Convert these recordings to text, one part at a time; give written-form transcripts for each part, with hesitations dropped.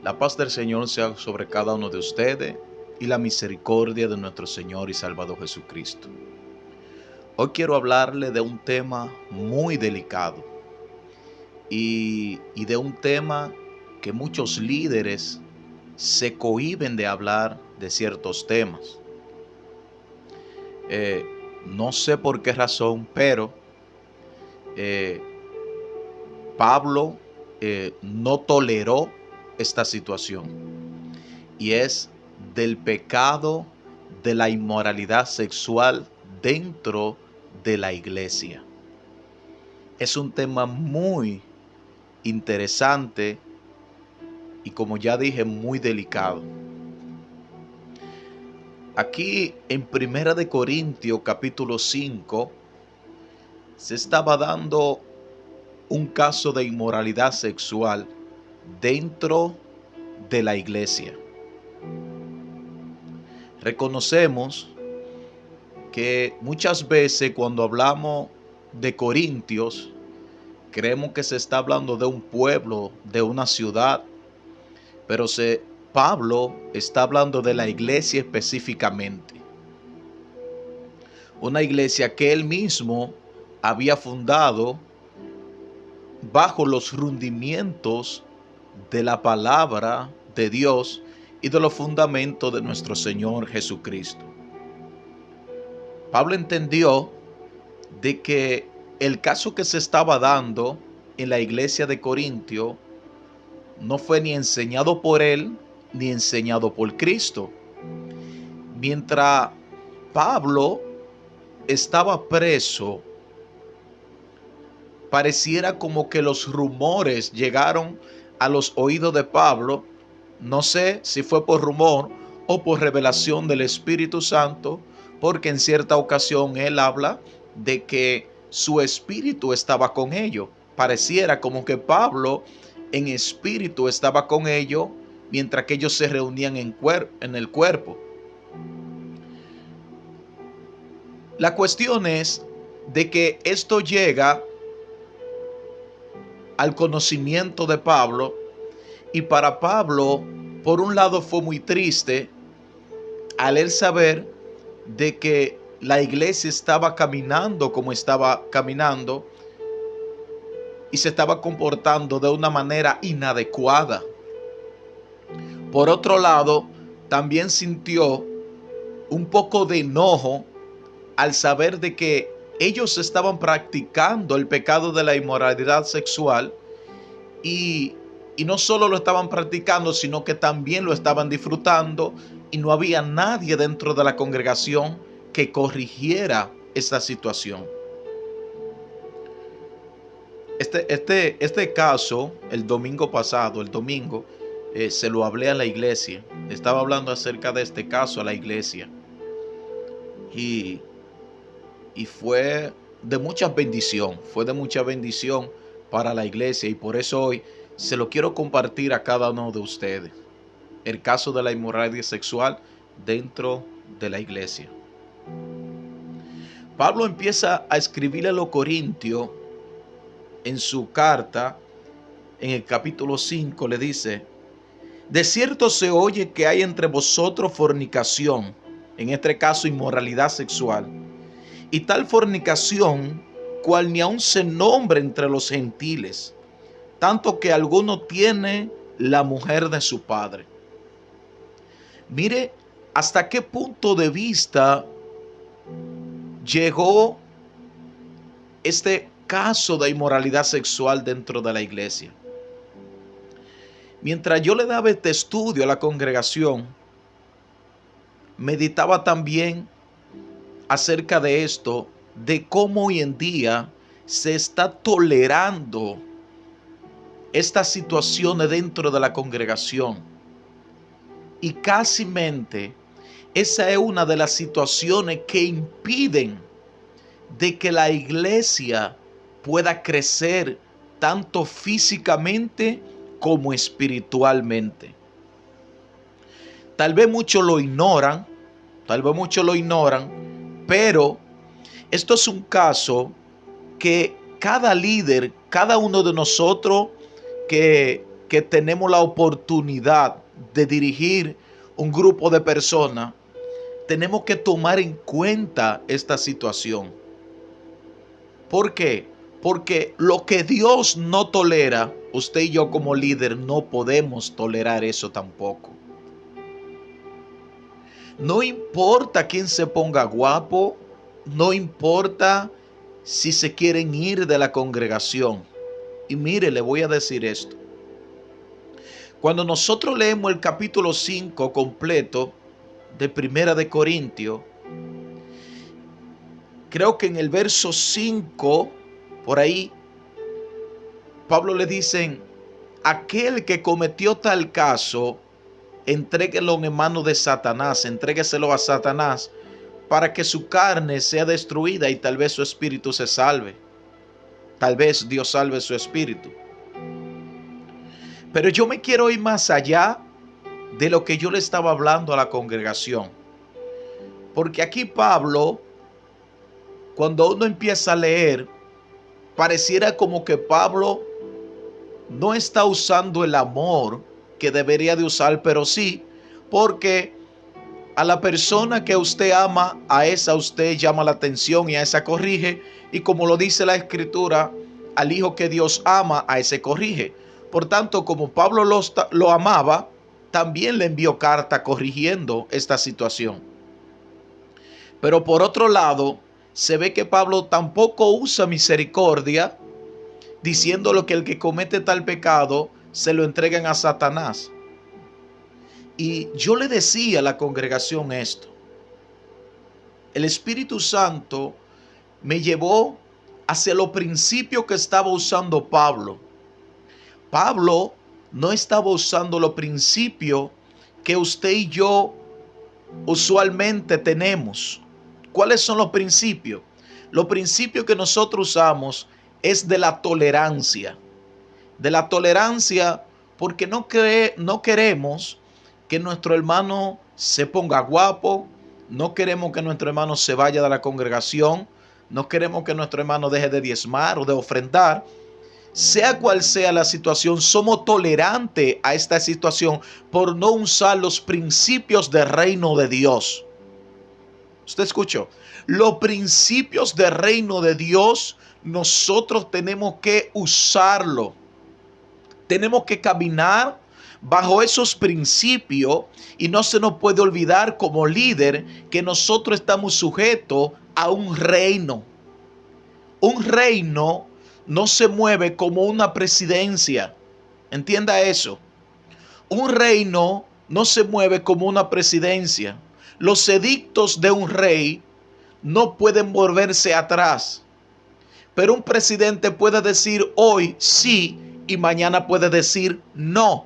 La paz del Señor sea sobre cada uno de ustedes y la misericordia de nuestro Señor y Salvador Jesucristo. Hoy quiero hablarle de un tema muy delicado y de un tema que muchos líderes se cohíben de hablar de ciertos temas. Eh, no sé por qué razón, pero eh, Pablo no toleró esta situación y es del pecado de la inmoralidad sexual dentro de la iglesia. Es un tema muy interesante y, como ya dije, muy delicado. Aquí en Primera de Corintios capítulo 5 se estaba dando un caso de inmoralidad sexual dentro de la iglesia. Reconocemos que muchas veces cuando hablamos de Corintios, creemos que se está hablando de un pueblo, de una ciudad, pero Pablo está hablando de la iglesia específicamente. Una iglesia que él mismo había fundado bajo los rudimientos de la palabra de Dios y de los fundamentos de nuestro Señor Jesucristo. Pablo entendió de que el caso que se estaba dando en la iglesia de Corintio no fue ni enseñado por él ni enseñado por Cristo. Mientras Pablo estaba preso, pareciera como que los rumores llegaron a los oídos de Pablo. No sé si fue por rumor o por revelación del Espíritu Santo, porque en cierta ocasión él habla de que su espíritu estaba con ellos. Pareciera como que Pablo en espíritu estaba con ellos mientras que ellos se reunían en el cuerpo. La cuestión es de que esto llega al conocimiento de Pablo, y para Pablo, por un lado, fue muy triste al él saber de que la iglesia estaba caminando como estaba caminando y se estaba comportando de una manera inadecuada. Por otro lado, también sintió un poco de enojo al saber de que ellos estaban practicando el pecado de la inmoralidad sexual y no solo lo estaban practicando, sino que también lo estaban disfrutando, y no había nadie dentro de la congregación que corrigiera esta situación. Este caso, el domingo pasado, se lo hablé a la iglesia. Estaba hablando acerca de este caso a la iglesia. Y fue de mucha bendición para la iglesia, y por eso hoy se lo quiero compartir a cada uno de ustedes. El caso de la inmoralidad sexual dentro de la iglesia. Pablo empieza a escribirle a los corintios en su carta, en el capítulo 5, le dice: de cierto se oye que hay entre vosotros fornicación, en este caso inmoralidad sexual, y tal fornicación cual ni aun se nombra entre los gentiles, tanto que alguno tiene la mujer de su padre. Mire hasta qué punto de vista llegó este caso de inmoralidad sexual dentro de la iglesia. Mientras yo le daba este estudio a la congregación, meditaba también acerca de esto, de cómo hoy en día se está tolerando estas situaciones dentro de la congregación. Y casi esa es una de las situaciones que impiden de que la iglesia pueda crecer tanto físicamente como espiritualmente. Tal vez muchos lo ignoran, pero esto es un caso que cada líder, cada uno de nosotros que que tenemos la oportunidad de dirigir un grupo de personas, tenemos que tomar en cuenta esta situación. ¿Por qué? Porque lo que Dios no tolera, usted y yo como líder no podemos tolerar eso tampoco. No importa quién se ponga guapo, no importa si se quieren ir de la congregación. Y mire, le voy a decir esto. Cuando nosotros leemos el capítulo 5 completo de Primera de Corintios, creo que en el verso 5, por ahí, Pablo le dicen, aquel que cometió tal caso, entréguelo en manos de Satanás, entrégueselo a Satanás para que su carne sea destruida y tal vez su espíritu se salve. Tal vez Dios salve su espíritu. Pero yo me quiero ir más allá de lo que yo le estaba hablando a la congregación. Porque aquí Pablo, cuando uno empieza a leer, pareciera como que Pablo no está usando el amor que debería de usar, pero sí, porque a la persona que usted ama, a esa usted llama la atención y a esa corrige. Y como lo dice la Escritura, al hijo que Dios ama, a ese corrige. Por tanto, como Pablo lo amaba, también le envió carta corrigiendo esta situación. Pero por otro lado, se ve que Pablo tampoco usa misericordia, diciéndole que el que comete tal pecado se lo entregan a Satanás. Y yo le decía a la congregación esto. El Espíritu Santo me llevó hacia los principios que estaba usando Pablo. Pablo no estaba usando los principios que usted y yo usualmente tenemos. ¿Cuáles son los principios? Los principios que nosotros usamos es de la tolerancia. De la tolerancia porque no queremos que nuestro hermano se ponga guapo, no queremos que nuestro hermano se vaya de la congregación, no queremos que nuestro hermano deje de diezmar o de ofrendar. Sea cual sea la situación, somos tolerantes a esta situación por no usar los principios del reino de Dios. ¿Usted escuchó? Los principios del reino de Dios, nosotros tenemos que usarlo. Tenemos que caminar bajo esos principios y no se nos puede olvidar como líder que nosotros estamos sujetos a un reino. Un reino no se mueve como una presidencia. Entienda eso. Un reino no se mueve como una presidencia. Los edictos de un rey no pueden volverse atrás. Pero un presidente puede decir hoy sí y mañana puede decir no.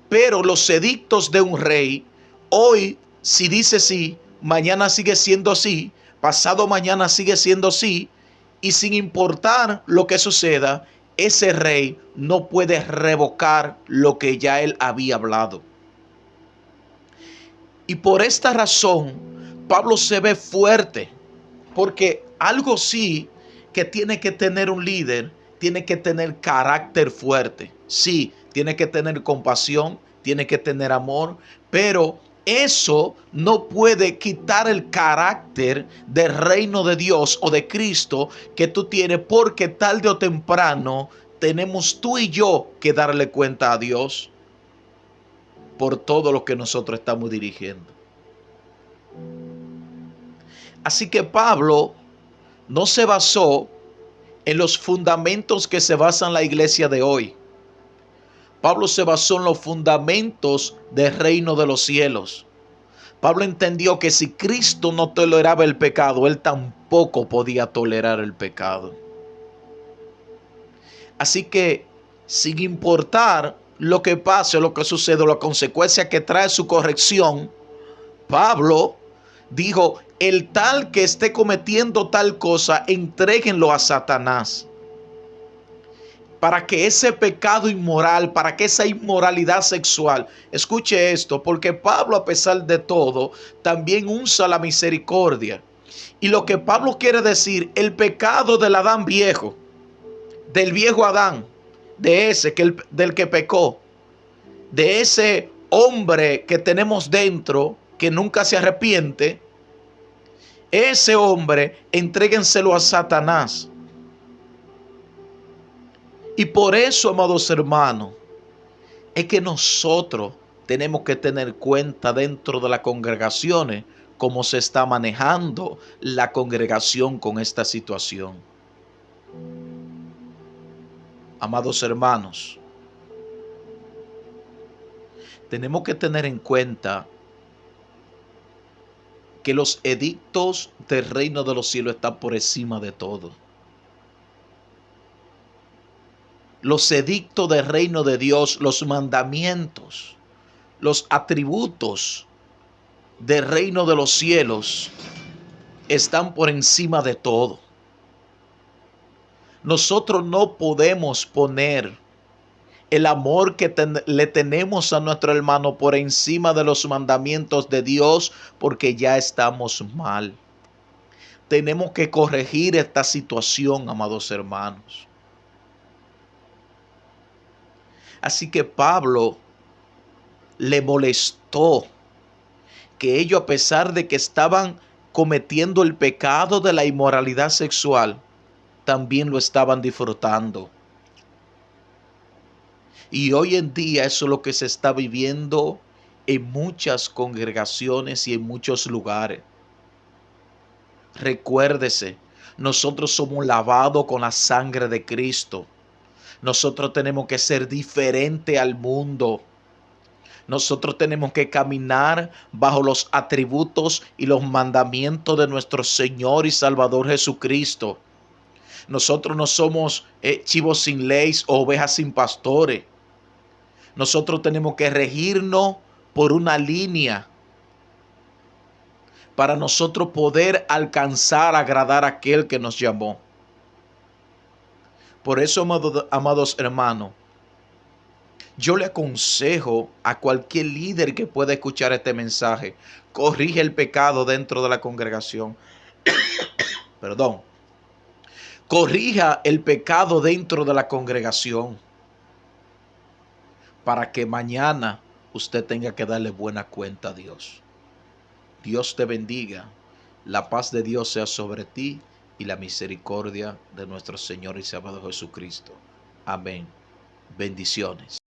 Pero los edictos de un rey, hoy si dice sí, mañana sigue siendo sí, pasado mañana sigue siendo sí, y sin importar lo que suceda, ese rey no puede revocar lo que ya él había hablado. Y por esta razón, Pablo se ve fuerte, porque algo sí que tiene que tener un líder, tiene que tener carácter fuerte. Sí, tiene que tener compasión, tiene que tener amor, pero eso no puede quitar el carácter del reino de Dios o de Cristo que tú tienes, porque tarde o temprano tenemos tú y yo que darle cuenta a Dios por todo lo que nosotros estamos dirigiendo. Así que Pablo no se basó en los fundamentos que se basan la iglesia de hoy. Pablo se basó en los fundamentos del reino de los cielos. Pablo entendió que si Cristo no toleraba el pecado, él tampoco podía tolerar el pecado. Así que, sin importar lo que pase, lo que sucede, la consecuencia que trae su corrección, Pablo dijo, el tal que esté cometiendo tal cosa, entréguenlo a Satanás. Para que ese pecado inmoral, para que esa inmoralidad sexual, escuche esto, porque Pablo a pesar de todo, también usa la misericordia. Y lo que Pablo quiere decir, el pecado del Adán viejo, del viejo Adán, de ese del que pecó, de ese hombre que tenemos dentro, que nunca se arrepiente, ese hombre, entréguenselo a Satanás. Y por eso, amados hermanos, es que nosotros tenemos que tener cuenta dentro de las congregaciones cómo se está manejando la congregación con esta situación. Amados hermanos, tenemos que tener en cuenta que los edictos del reino de los cielos están por encima de todo. Los edictos del reino de Dios, los mandamientos, los atributos del reino de los cielos están por encima de todo. Nosotros no podemos poner el amor que le tenemos a nuestro hermano por encima de los mandamientos de Dios, porque ya estamos mal. Tenemos que corregir esta situación, amados hermanos. Así que Pablo le molestó que ellos, a pesar de que estaban cometiendo el pecado de la inmoralidad sexual, también lo estaban disfrutando. Y hoy en día eso es lo que se está viviendo en muchas congregaciones y en muchos lugares. Recuérdese, nosotros somos lavados con la sangre de Cristo. Nosotros tenemos que ser diferente al mundo. Nosotros tenemos que caminar bajo los atributos y los mandamientos de nuestro Señor y Salvador Jesucristo. Nosotros no somos chivos sin leyes o ovejas sin pastores. Nosotros tenemos que regirnos por una línea para nosotros poder alcanzar, agradar a aquel que nos llamó. Por eso, amados hermanos, yo le aconsejo a cualquier líder que pueda escuchar este mensaje, corrige el pecado dentro de la congregación. Perdón. Corrija el pecado dentro de la congregación, para que mañana usted tenga que darle buena cuenta a Dios. Dios te bendiga. La paz de Dios sea sobre ti y la misericordia de nuestro Señor y Salvador Jesucristo. Amén. Bendiciones.